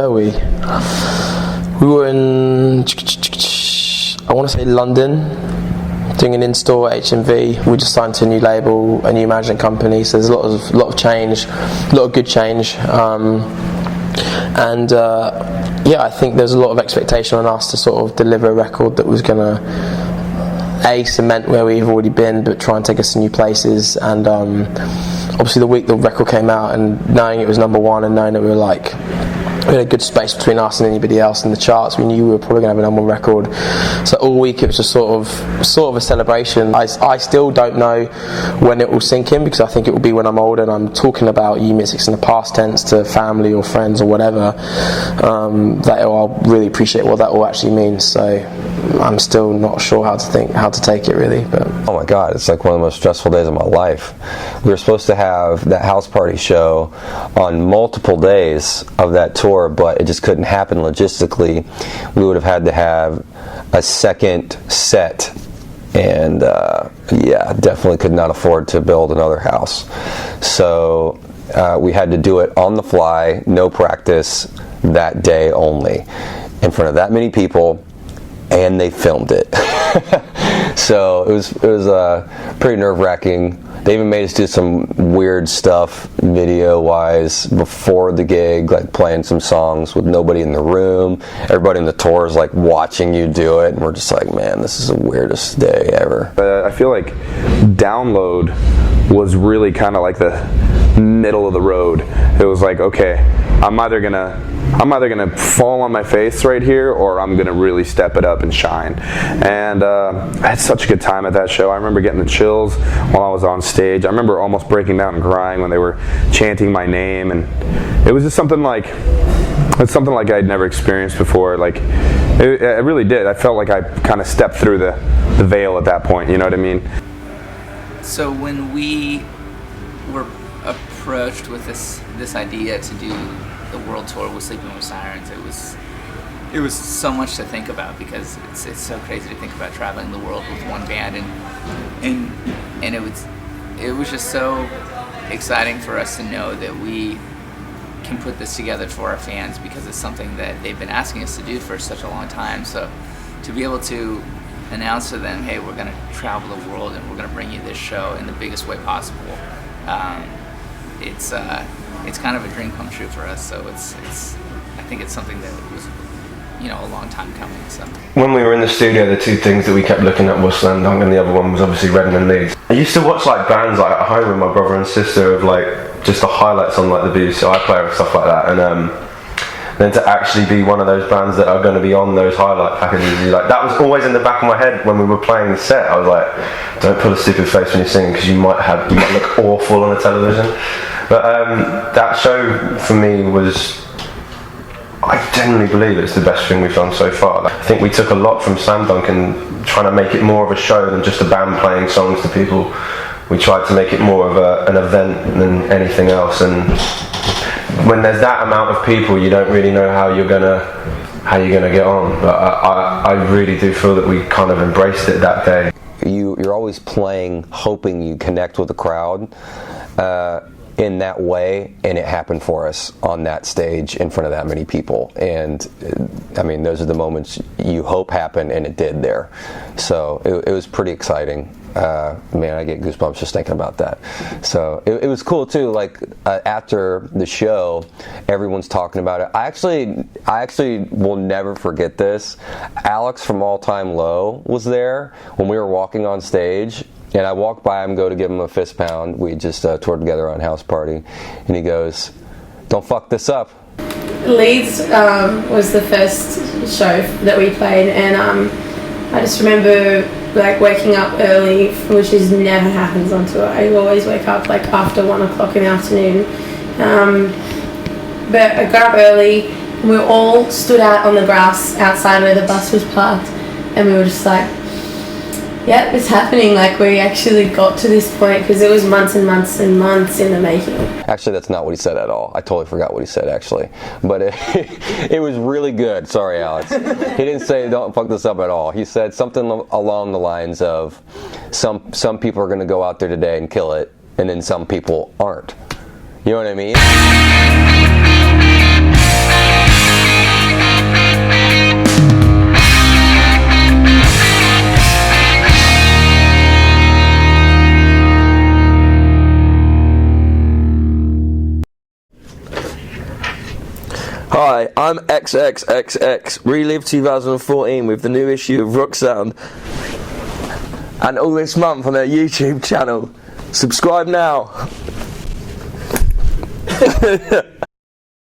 were we? We were in, I want to say London, doing an in-store HMV. We just signed to a new label, a new management company, so there's a lot of change, a lot of good change. I think there's a lot of expectation on us to sort of deliver a record that was going to cement where we've already been, but try and take us to new places. And obviously the week the record came out, and knowing it was number one, and knowing that we had a good space between us and anybody else in the charts, we knew we were probably going to have a number one record. So all week it was just sort of a celebration. I still don't know when it will sink in, because I think it will be when I'm older and I'm talking about U-Mystics in the past tense to family or friends or whatever, that I'll really appreciate what that all actually means. So I'm still not sure how to take it really. But oh my God, it's like one of the most stressful days of my life. We were supposed to have that house party show on multiple days of that tour, but it just couldn't happen logistically. We would have had to have a second set, and definitely could not afford to build another house. So we had to do it on the fly, no practice, that day only, in front of that many people, and they filmed it. So it was pretty nerve-wracking. They even made us do some weird stuff video-wise before the gig, like playing some songs with nobody in the room. Everybody in the tour is like watching you do it, and we're just like, man, this is the weirdest day ever. I feel like Download was really kind of like the middle of the road. It was like, okay, I'm either gonna fall on my face right here, or I'm gonna really step it up and shine. And I had such a good time at that show. I remember getting the chills while I was on stage. I remember almost breaking down and crying when they were chanting my name, and it was just something like I'd never experienced before. Like it really did. I felt like I kind of stepped through the veil at that point. You know what I mean? So when we were approached with this idea to do the world tour with Sleeping with Sirens, it was so much to think about, because it's so crazy to think about traveling the world with one band, and it was just so exciting for us to know that we can put this together for our fans, because it's something that they've been asking us to do for such a long time. So to be able to announce to them, hey, we're going to travel the world and we're going to bring you this show in the biggest way possible, it's kind of a dream come true for us. So I think it's something that was, a long time coming. So when we were in the studio, the two things that we kept looking at was Slam Dunk, and the other one was obviously Reading Leeds. I used to watch like bands like at home with my brother and sister, of like just the highlights on like the BBC iPlayer and stuff like that, and then to actually be one of those bands that are going to be on those highlight packages, like that was always in the back of my head when we were playing the set. I was like, don't put a stupid face when you're singing, because you might look awful on the television. But that show for me was, I genuinely believe it's the best thing we've done so far. I think we took a lot from Slam Dunk and trying to make it more of a show than just a band playing songs to people. We tried to make it more of an event than anything else, and when there's that amount of people, you don't really know how you're gonna get on. But I really do feel that we kind of embraced it that day. You're always playing, hoping you connect with the crowd in that way, and it happened for us on that stage in front of that many people. And I mean, those are the moments you hope happen, and it did there. So it was pretty exciting. Man, I get goosebumps just thinking about that. So it was cool too. Like after the show, everyone's talking about it. I actually will never forget this. Alex from All Time Low was there when we were walking on stage, and I walked by him, go to give him a fist pound. We just toured together on House Party, and he goes, "Don't fuck this up." Leeds was the first show that we played, and I just remember like waking up early, which never happens on tour. I always wake up like after 1 o'clock in the afternoon. But I got up early, and we all stood out on the grass outside where the bus was parked, and we were just like, yep, it's happening. Like, we actually got to this point, because it was months and months and months in the making. Actually, that's not what he said at all. I totally forgot what he said, actually. But it was really good. Sorry, Alex. He didn't say, don't fuck this up at all. He said something along the lines of, some people are going to go out there today and kill it, and then some people aren't. You know what I mean? Hi, I'm XXXX, Relive 2014 with the new issue of Rock Sound. And all this month on their YouTube channel. Subscribe now.